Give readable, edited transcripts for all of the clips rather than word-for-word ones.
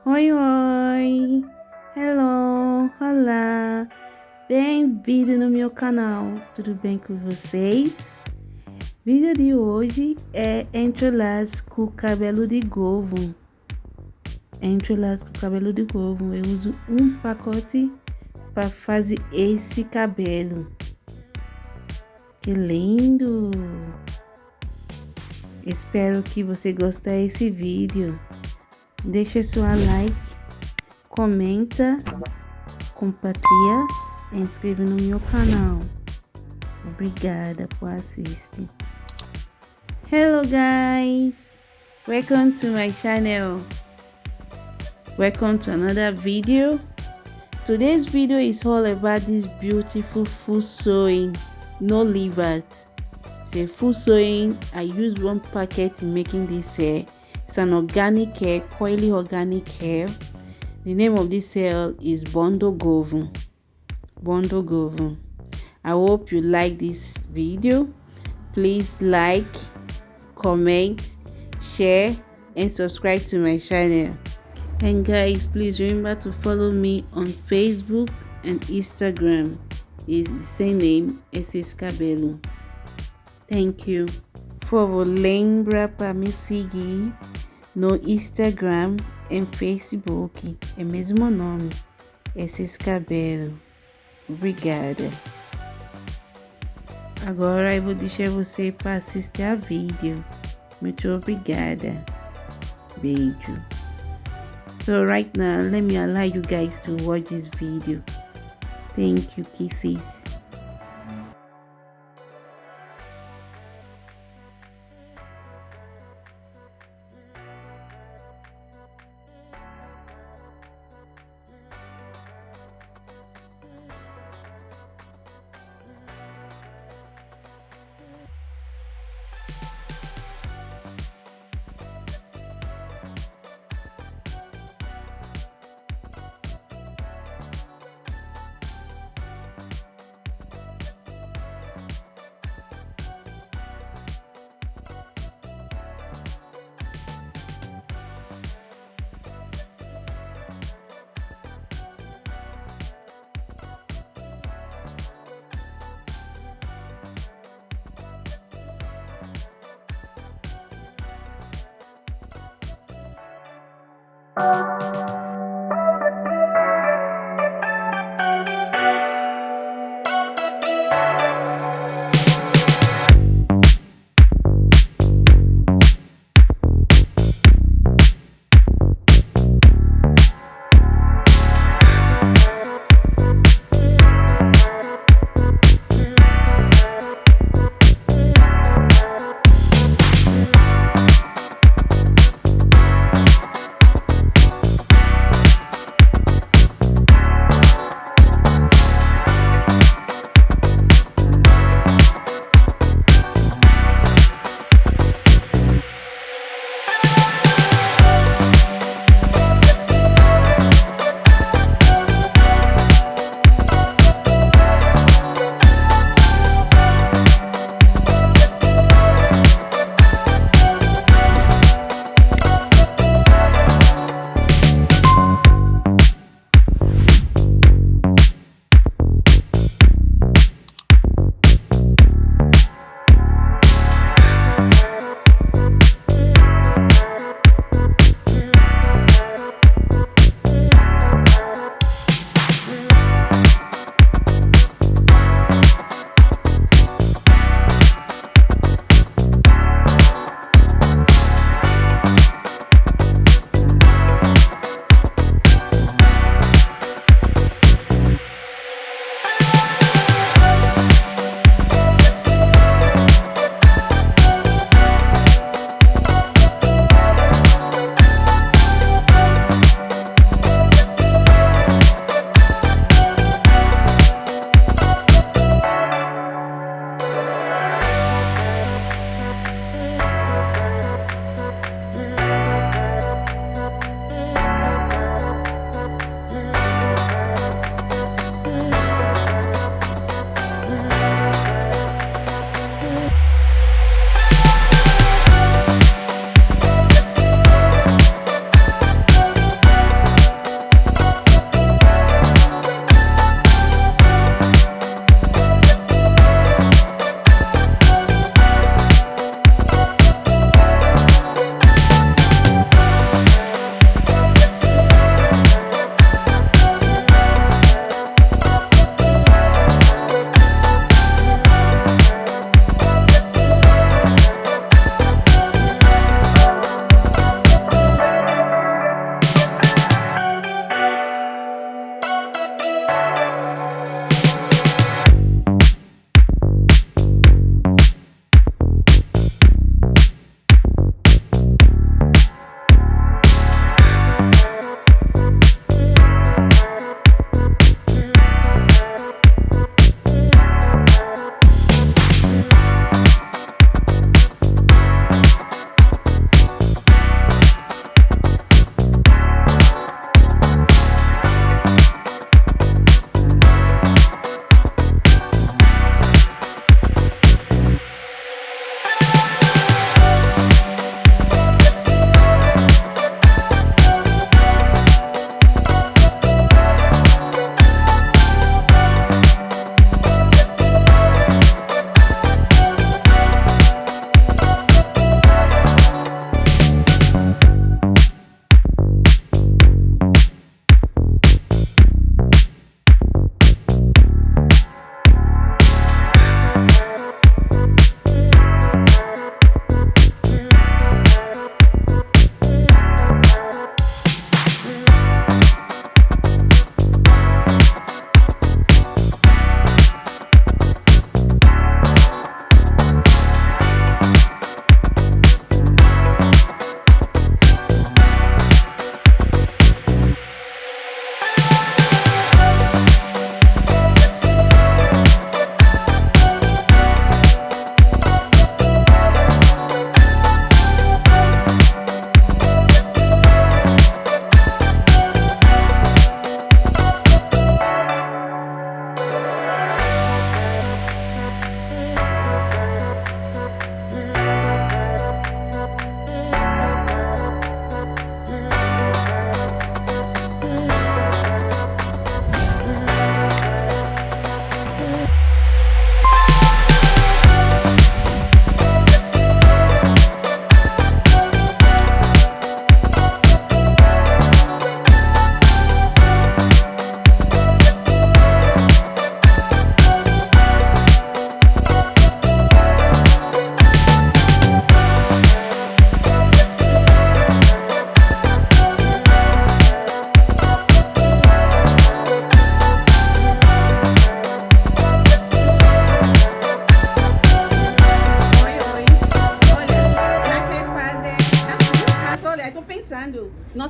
Oi, oi! Hello! Olá! Bem-vindo no meu canal, tudo bem com vocês? Vídeo de hoje é entrelaça com cabelo de goivo. Entrelaça com cabelo de goivo. Eu uso um pacote para fazer esse cabelo. Que lindo! Espero que você goste desse vídeo. Deixa sua like, comenta, compartilha e inscreva no meu canal. Obrigada por assistir. Hello guys, welcome to my channel. Welcome to another video. Today's video is all about this beautiful full sewing, no leave out. It's a full sewing. I use one packet in making this hair. It's an organic hair, coily organic hair. The name of this hair is Bondo Goivo. Bondo Goivo. I hope you like this video. Please like, comment, share, and subscribe to my channel. And guys, please remember to follow me on Facebook and Instagram. It's the same name, esse Cabelo. Thank you. Por favor, lembra para me seguir no Instagram e Facebook. É mesmo nome, esse Cabelo. Obrigada. Agora eu vou deixar você para assistir a vídeo. Muito obrigada. Beijo. So right now, let me allow you guys to watch this video. Thank you, kisses.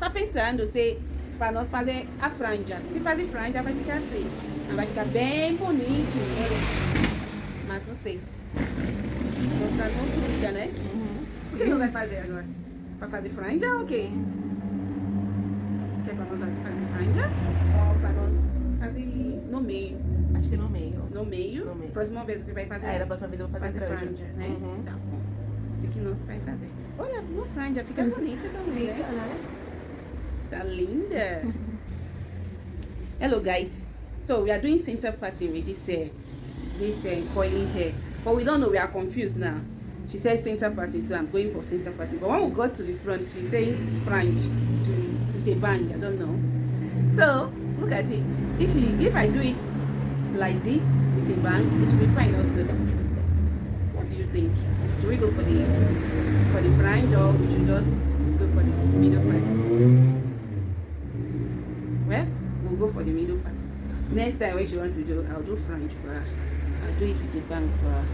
tá pensando se para nós fazer a franja. Se fazer franja vai ficar assim. Vai ficar bem bonito, né? Mas não sei. Mostrar no dúvida, né? O que nós vai fazer agora? Para fazer franja ou o quê? Quer para nós fazer franja? Ou para nós fazer no meio? Acho que no meio. No meio? No meio. Próxima vez você vai fazer. Da próxima vez eu vou fazer franja, né? Uhum. Tá bom. Esse aqui nós vai fazer. Olha, uma franja, fica bonita também, né? Tá linda. Hello guys. So we are doing center parting with this coiling hair. But we don't know, we are confused now. She said center parting, so I'm going for center parting. But when we got to the front, she's saying fringe with a bang, I don't know. So look at it. If I do it like this with a bang, it will be fine also. What do you think? Do we go for the fringe or we should just go for the middle part? Well, we'll go for the middle part. Next time when she wants to do, I'll do fringe for her. I'll do it with a bang for her.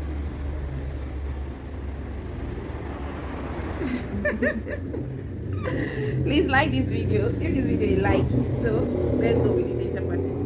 Please like this video. Give this video a like. So let's go with the center parting.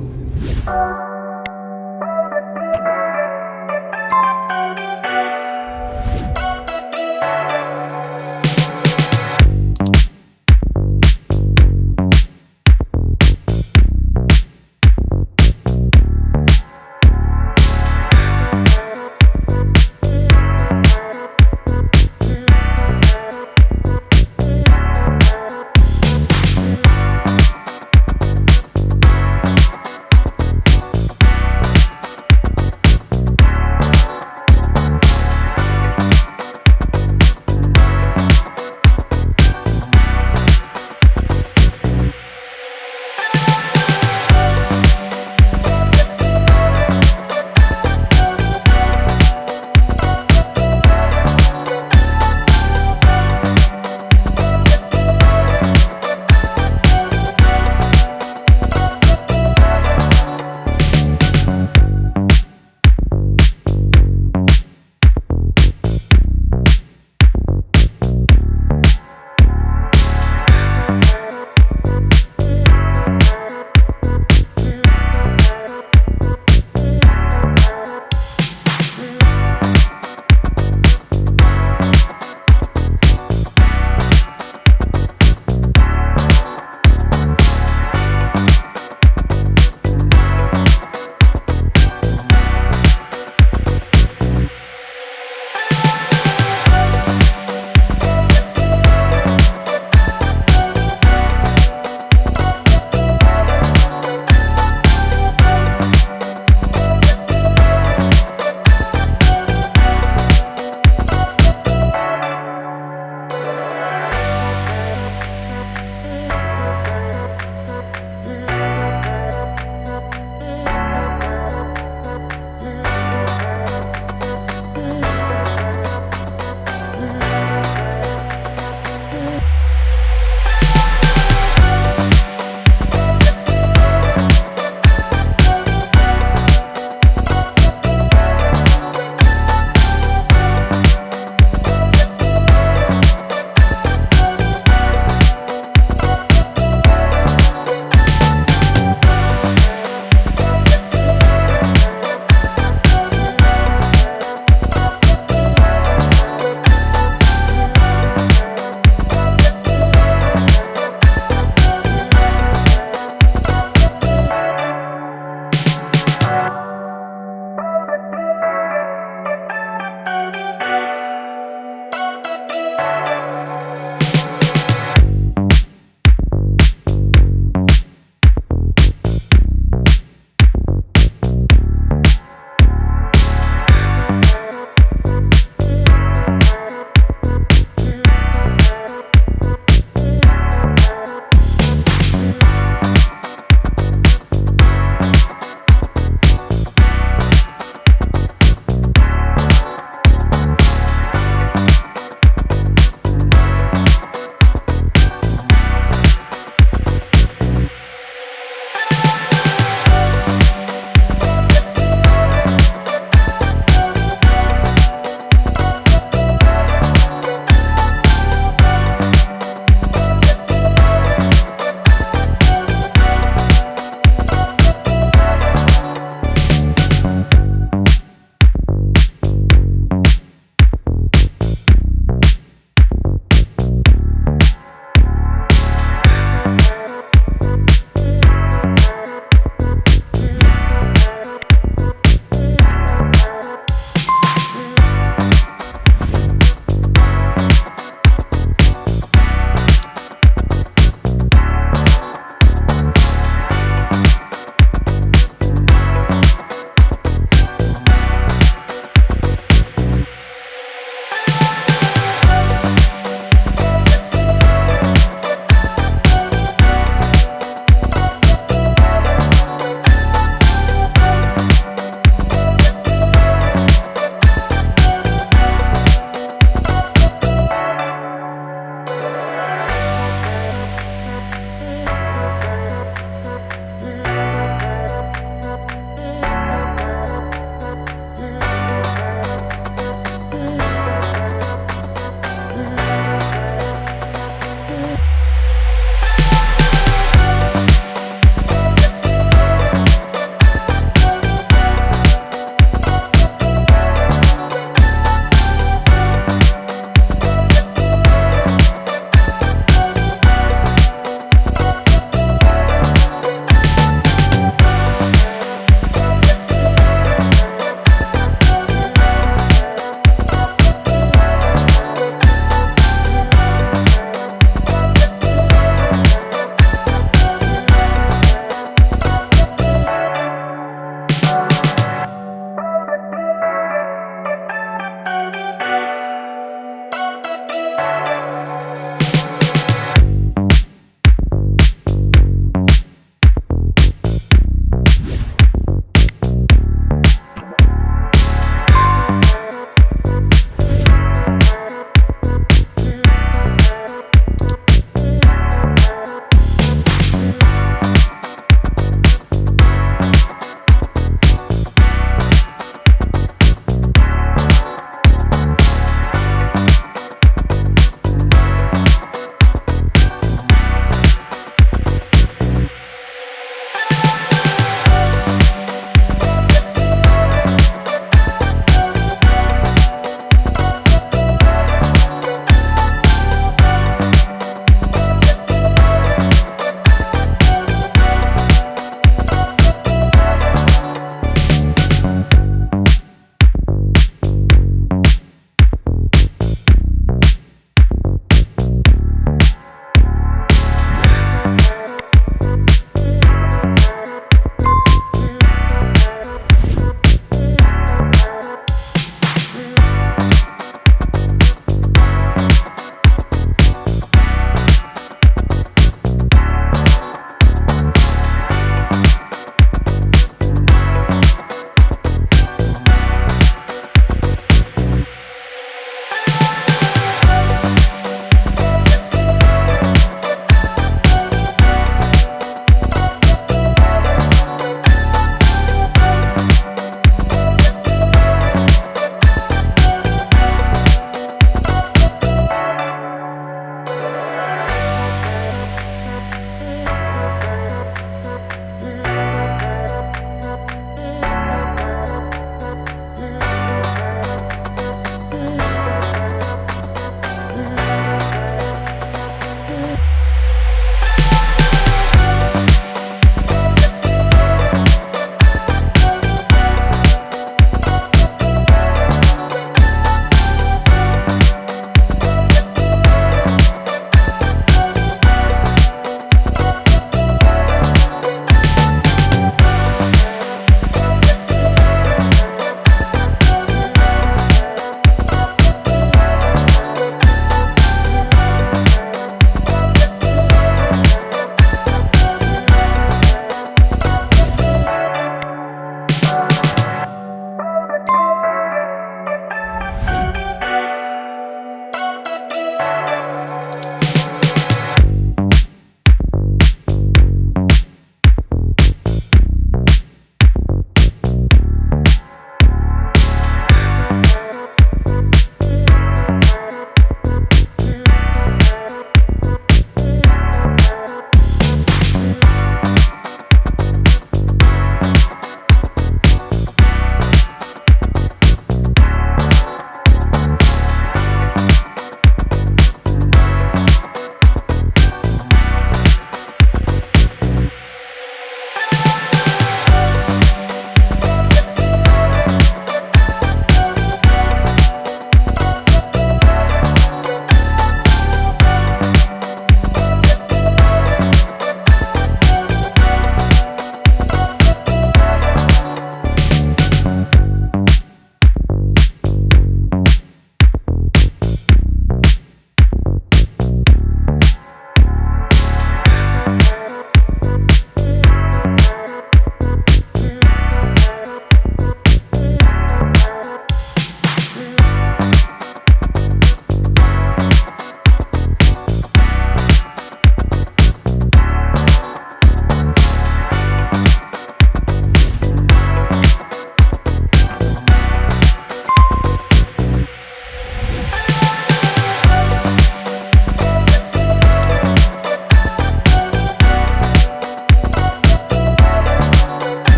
tchau.